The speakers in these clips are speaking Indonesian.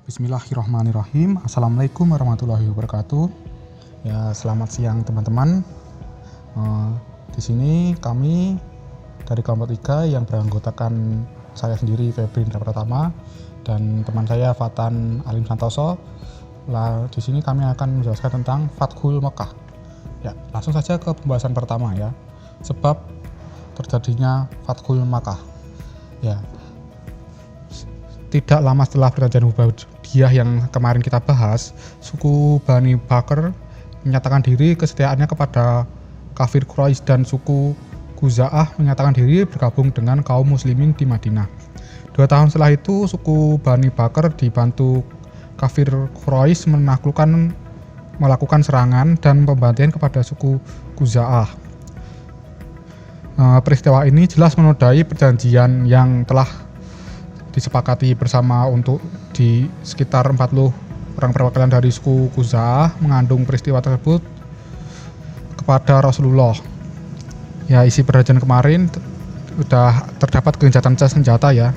Bismillahirrahmanirrahim. Assalamualaikum warahmatullahi wabarakatuh. Ya, selamat siang teman-teman. Di sini kami dari kelompok 3 yang beranggotakan saya sendiri Febri Indra Pratama dan teman saya Fatan Alim Santoso. Di sini kami akan menjelaskan tentang Fathul Mekah. Ya, langsung saja ke pembahasan pertama ya. Sebab terjadinya Fathul Mekah. Ya. Tidak lama setelah perjanjian Hudaybiyah yang kemarin kita bahas, suku Bani Bakr menyatakan diri kesetiaannya kepada kafir Quraisy dan suku Khuza'ah menyatakan diri bergabung dengan kaum muslimin di Madinah. 2 tahun setelah itu, suku Bani Bakr dibantu kafir Quraisy melakukan serangan dan pembantaian kepada suku Khuza'ah. Peristiwa ini jelas menodai perjanjian yang telah disepakati bersama untuk di sekitar 40 orang perwakilan dari suku Khuza'ah mengandung peristiwa tersebut kepada Rasulullah. Ya, isi perjanjian kemarin sudah terdapat gencatan senjata ya.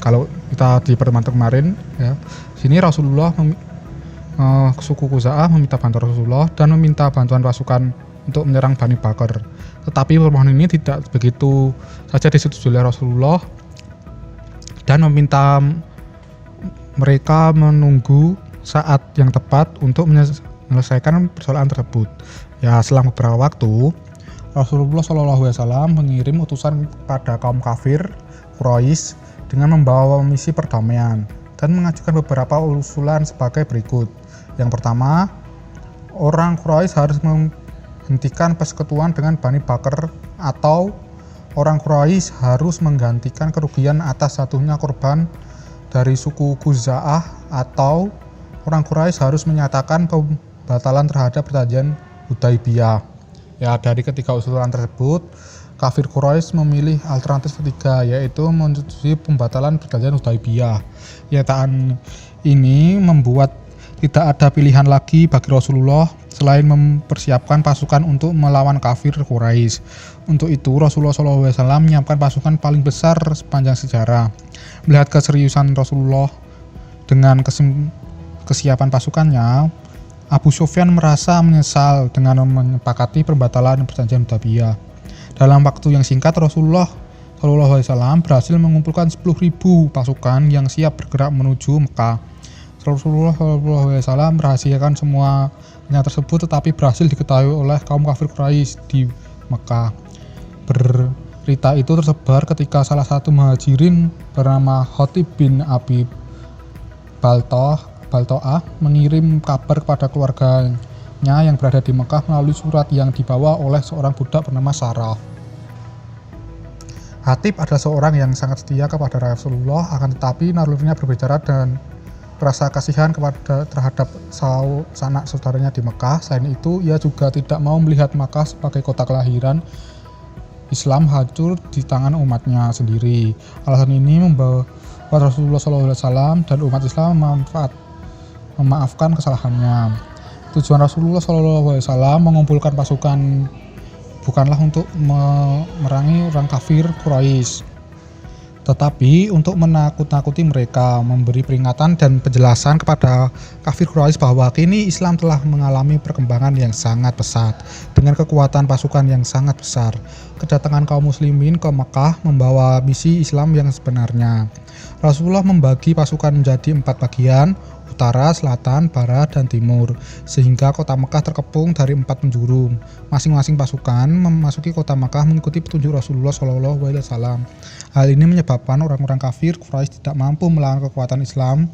Kalau kita di pertemuan kemarin ya, sini Rasulullah suku Khuza'ah meminta bantuan Rasulullah dan meminta bantuan pasukan untuk menyerang Bani Bakr. Tetapi permohonan ini tidak begitu saja disetujui oleh Rasulullah dan meminta mereka menunggu saat yang tepat untuk menyelesaikan persoalan tersebut. Ya, selang beberapa waktu, Rasulullah SAW mengirim utusan pada kaum kafir Quraisy dengan membawa misi perdamaian dan mengajukan beberapa usulan sebagai berikut. Yang pertama, orang Quraisy harus menghentikan persekutuan dengan Bani Bakr atau orang Quraisy harus menggantikan kerugian atas jatuhnya korban dari suku Khuza'ah atau orang Quraisy harus menyatakan pembatalan terhadap perjanjian Hudaybiyah. Ya, dari ketiga usulan tersebut, kafir Quraisy memilih alternatif ketiga, yaitu menyetujui pembatalan perjanjian Hudaybiyah. Pernyataan ini membuat tidak ada pilihan lagi bagi Rasulullah selain mempersiapkan pasukan untuk melawan kafir Quraisy. Untuk itu Rasulullah SAW menyiapkan pasukan paling besar sepanjang sejarah. Melihat keseriusan Rasulullah dengan kesiapan pasukannya, Abu Sufyan merasa menyesal dengan menyepakati pembatalan perjanjian Hudaybiyah. Dalam waktu yang singkat, Rasulullah SAW berhasil mengumpulkan 10.000 pasukan yang siap bergerak menuju Mekah. Rasulullah SAW merahasiakan semua tersebut, tetapi berhasil diketahui oleh kaum kafir Quraisy di Mekah. Berita itu tersebar ketika salah satu muhajirin bernama Hatib bin Abi Balta'ah mengirim kabar kepada keluarganya yang berada di Mekah melalui surat yang dibawa oleh seorang budak bernama Sarah. Hatib adalah seorang yang sangat setia kepada Rasulullah, akan tetapi nalurinya berbeda dan rasa kasihan terhadap sanak saudaranya di Mekah. Selain itu, ia juga tidak mau melihat Mekah sebagai kota kelahiran Islam hancur di tangan umatnya sendiri. Alasan ini membawa Rasulullah SAW dan umat Islam memaafkan kesalahannya. Tujuan Rasulullah SAW mengumpulkan pasukan bukanlah untuk memerangi orang kafir Quraisy, tetapi untuk menakut-nakuti mereka, memberi peringatan dan penjelasan kepada kafir Quraisy bahwa kini Islam telah mengalami perkembangan yang sangat pesat dengan kekuatan pasukan yang sangat besar. Kedatangan kaum muslimin ke Mekah membawa misi Islam yang sebenarnya. Rasulullah membagi pasukan menjadi 4 bagian, utara, selatan, barat, dan timur, sehingga kota Mekah terkepung dari 4 penjuru. Masing-masing pasukan memasuki kota Mekah mengikuti petunjuk Rasulullah SAW. Hal ini menyebabkan orang-orang kafir Quraisy tidak mampu melawan kekuatan Islam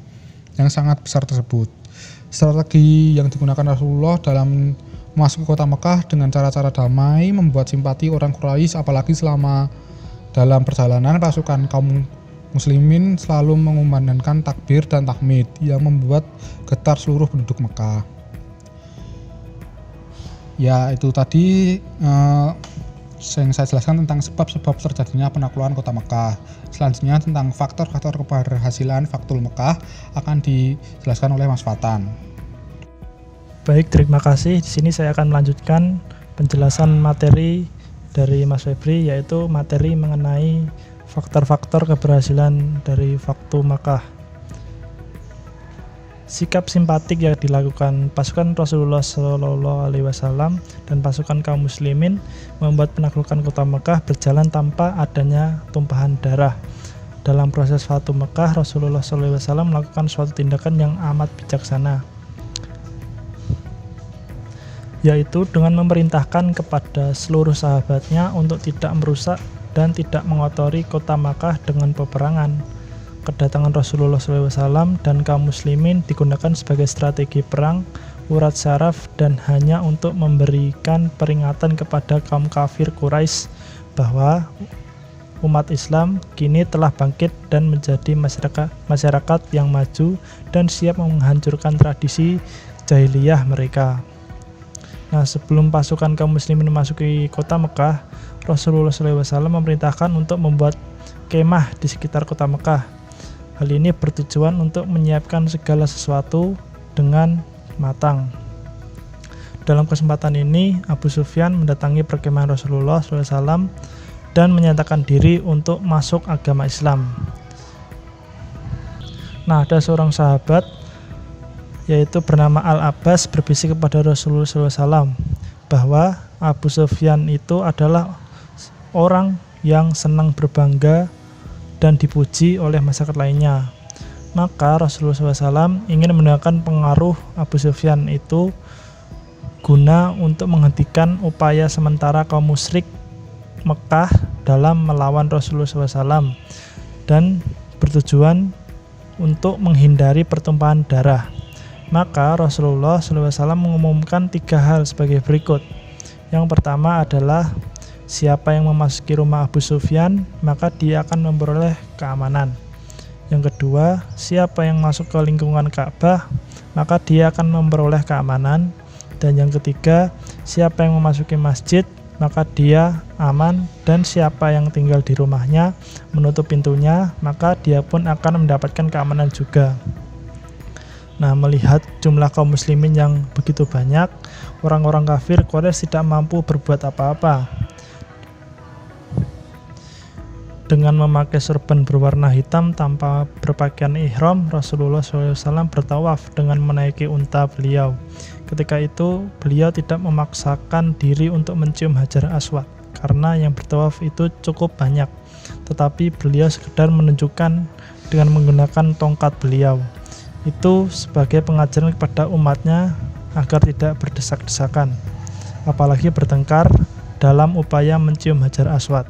yang sangat besar tersebut. Strategi yang digunakan Rasulullah dalam memasuki kota Mekah dengan cara-cara damai membuat simpati orang Quraisy, apalagi selama dalam perjalanan pasukan kaum muslimin selalu mengumandangkan takbir dan tahmid yang membuat getar seluruh penduduk Mekah. Ya, itu tadi yang saya jelaskan tentang sebab-sebab terjadinya penaklukan kota Mekah. Selanjutnya tentang faktor-faktor keberhasilan Fathul Mekah akan dijelaskan oleh Mas Fatan. Baik, terima kasih. Di sini saya akan melanjutkan penjelasan materi dari Mas Febri, yaitu materi mengenai faktor-faktor keberhasilan dari Fathul Mekah. sikap simpatik yang dilakukan pasukan Rasulullah SAW dan pasukan kaum muslimin membuat penaklukan kota Mekah berjalan tanpa adanya tumpahan darah. Dalam proses Fatu Mekah, Rasulullah SAW melakukan suatu tindakan yang amat bijaksana, yaitu dengan memerintahkan kepada seluruh sahabatnya untuk tidak merusak dan tidak mengotori kota Makkah dengan peperangan. Kedatangan Rasulullah SAW dan kaum muslimin digunakan sebagai strategi perang, urat syaraf, dan hanya untuk memberikan peringatan kepada kaum kafir Quraisy bahwa umat Islam kini telah bangkit dan menjadi masyarakat yang maju dan siap menghancurkan tradisi jahiliyah mereka. Nah, sebelum pasukan kaum muslimin memasuki kota Mekah, Rasulullah SAW memerintahkan untuk membuat kemah di sekitar kota Mekah. Hal ini bertujuan untuk menyiapkan segala sesuatu dengan matang. Dalam kesempatan ini, Abu Sufyan mendatangi perkemahan Rasulullah SAW dan menyatakan diri untuk masuk agama Islam. Nah, ada seorang sahabat yaitu bernama Al-Abbas berbisik kepada Rasulullah SAW bahwa Abu Sufyan itu adalah orang yang senang berbangga dan dipuji oleh masyarakat lainnya. Maka Rasulullah SAW ingin menggunakan pengaruh Abu Sufyan itu guna untuk menghentikan upaya sementara kaum musyrik Mekah dalam melawan Rasulullah SAW dan bertujuan untuk menghindari pertumpahan darah. Maka Rasulullah SAW mengumumkan 3 hal sebagai berikut. Yang pertama adalah siapa yang memasuki rumah Abu Sufyan, maka dia akan memperoleh keamanan. Yang kedua, siapa yang masuk ke lingkungan Ka'bah, maka dia akan memperoleh keamanan. Dan yang ketiga, siapa yang memasuki masjid, maka dia aman. Dan siapa yang tinggal di rumahnya, menutup pintunya, maka dia pun akan mendapatkan keamanan juga. Nah, melihat jumlah kaum muslimin yang begitu banyak, orang-orang kafir Quraisy tidak mampu berbuat apa-apa. Dengan memakai sorban berwarna hitam tanpa berpakaian ihram, Rasulullah SAW bertawaf dengan menaiki unta beliau. Ketika itu, beliau tidak memaksakan diri untuk mencium Hajar Aswad, karena yang bertawaf itu cukup banyak. Tetapi beliau sekedar menunjukkan dengan menggunakan tongkat beliau. Itu sebagai pengajaran kepada umatnya agar tidak berdesak-desakan, apalagi bertengkar dalam upaya mencium Hajar Aswad.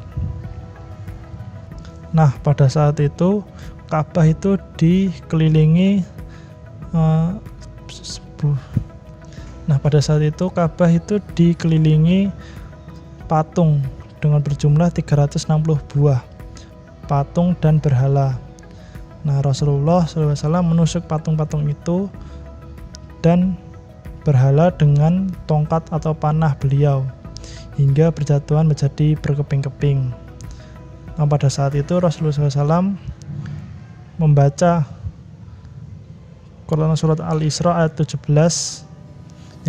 Nah, pada saat itu Ka'bah itu dikelilingi patung dengan berjumlah 360 buah patung dan berhala. Nah, Rasulullah SAW menusuk patung-patung itu dan berhala dengan tongkat atau panah beliau hingga berjatuhan menjadi berkeping-keping. Nah, pada saat itu Rasulullah SAW membaca Quran surat Al-Isra ayat 17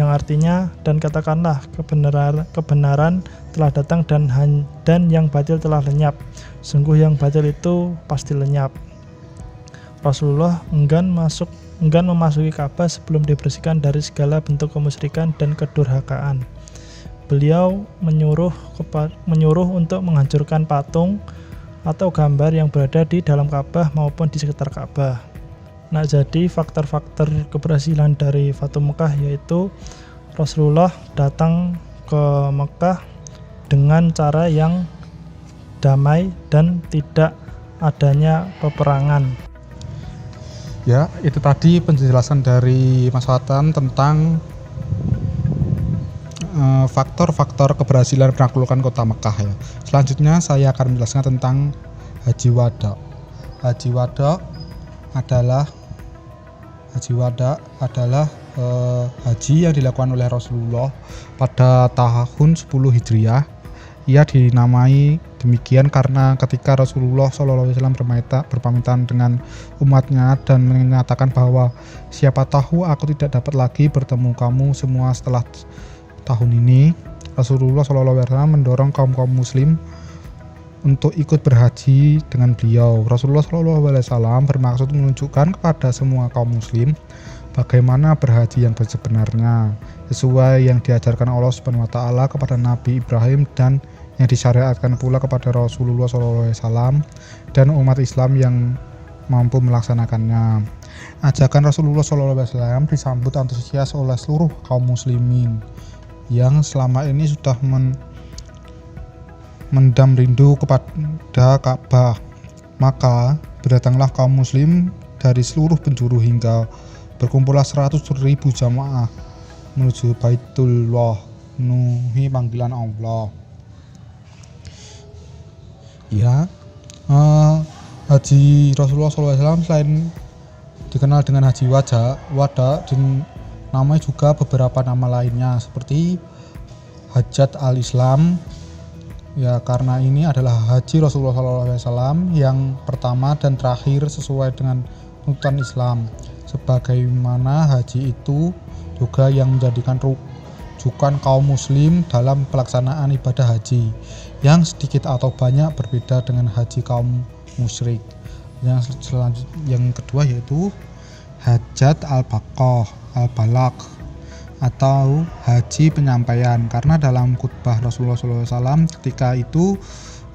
yang artinya, dan katakanlah kebenaran telah datang dan yang batil telah lenyap. Sungguh yang batil itu pasti lenyap. Rasulullah enggan memasuki Ka'bah sebelum dibersihkan dari segala bentuk kemusyrikan dan kedurhakaan. Beliau menyuruh untuk menghancurkan patung atau gambar yang berada di dalam Ka'bah maupun di sekitar Ka'bah. Nah, jadi faktor-faktor keberhasilan dari Fatu Mekah yaitu Rasulullah datang ke Mekah dengan cara yang damai dan tidak adanya peperangan. Ya, itu tadi penjelasan dari Mas Watan tentang faktor-faktor keberhasilan penaklukan kota Mekah ya. Selanjutnya saya akan menjelaskan tentang Haji Wada. Haji Wada adalah haji yang dilakukan oleh Rasulullah pada tahun 10 Hijriah. Ia dinamai demikian karena ketika Rasulullah SAW berpamitan dengan umatnya dan menyatakan bahwa siapa tahu aku tidak dapat lagi bertemu kamu semua setelah tahun ini, Rasulullah SAW mendorong kaum muslim untuk ikut berhaji dengan beliau. Rasulullah SAW bermaksud menunjukkan kepada semua kaum muslim bagaimana berhaji yang sebenarnya sesuai yang diajarkan Allah Subhanahu wa taala kepada Nabi Ibrahim dan yang disyariatkan pula kepada Rasulullah SAW dan umat Islam yang mampu melaksanakannya. Ajakan Rasulullah SAW disambut antusias oleh seluruh kaum muslimin yang selama ini sudah mendam rindu kepada Ka'bah. Maka berdatanglah kaum muslim dari seluruh penjuru hingga berkumpullah 100.000 jamaah menuju Baitullah, memenuhi panggilan Allah. Ya, haji Rasulullah SAW selain dikenal dengan haji wada, namanya juga beberapa nama lainnya seperti Hajjat al-Islam. Ya, karena ini adalah haji Rasulullah SAW yang pertama dan terakhir sesuai dengan tuntutan Islam. Sebagaimana haji itu juga yang menjadikan rujukan kaum muslim dalam pelaksanaan ibadah haji yang sedikit atau banyak berbeda dengan haji kaum musyrik. Yang kedua yaitu Hajjat al-Baqah al-Balagh atau haji penyampaian, karena dalam khutbah Rasulullah SAW ketika itu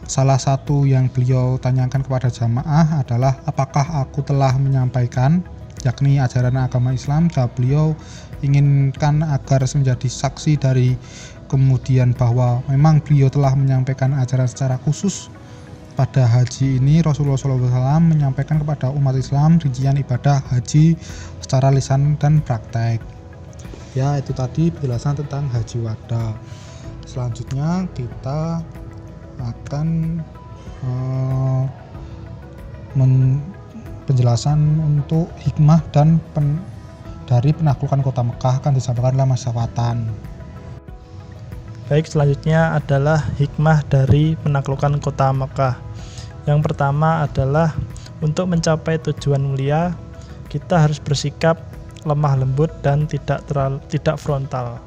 salah satu yang beliau tanyakan kepada jamaah adalah apakah aku telah menyampaikan, yakni ajaran agama Islam. Dan beliau inginkan agar menjadi saksi dari kemudian bahwa memang beliau telah menyampaikan ajaran secara khusus. Pada haji ini Rasulullah SAW menyampaikan kepada umat Islam rincian ibadah haji secara lisan dan praktek. Ya, itu tadi penjelasan tentang haji wada. Selanjutnya kita akan penjelasan untuk hikmah dan dari penaklukan kota Mekah akan disampaikan oleh Mas Safatan. Baik, selanjutnya adalah hikmah dari penaklukan kota Mekah. Yang pertama adalah untuk mencapai tujuan mulia, kita harus bersikap lemah lembut dan tidak frontal.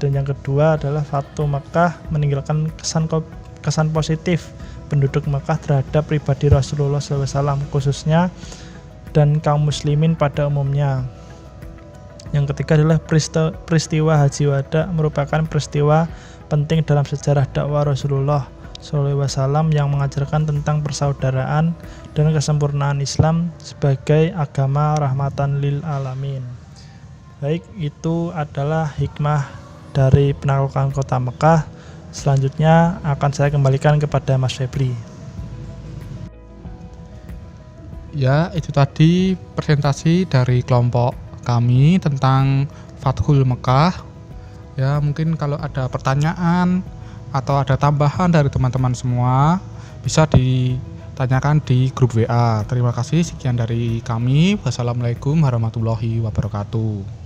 Dan yang kedua adalah Fatu Mekah meninggalkan kesan positif penduduk Mekah terhadap pribadi Rasulullah SAW khususnya dan kaum muslimin pada umumnya. Yang ketiga adalah peristiwa Haji Wada merupakan peristiwa penting dalam sejarah dakwah Rasulullah SAW yang mengajarkan tentang persaudaraan dan kesempurnaan Islam sebagai agama rahmatan lil alamin. Baik, itu adalah hikmah dari penaklukan kota Mekah. Selanjutnya akan saya kembalikan kepada Mas Febri. Ya, itu tadi presentasi dari kelompok kami tentang Fathul Mekah. Ya, mungkin kalau ada pertanyaan atau ada tambahan dari teman-teman semua bisa ditanyakan di grup WA. Terima kasih, sekian dari kami. Wassalamualaikum warahmatullahi wabarakatuh.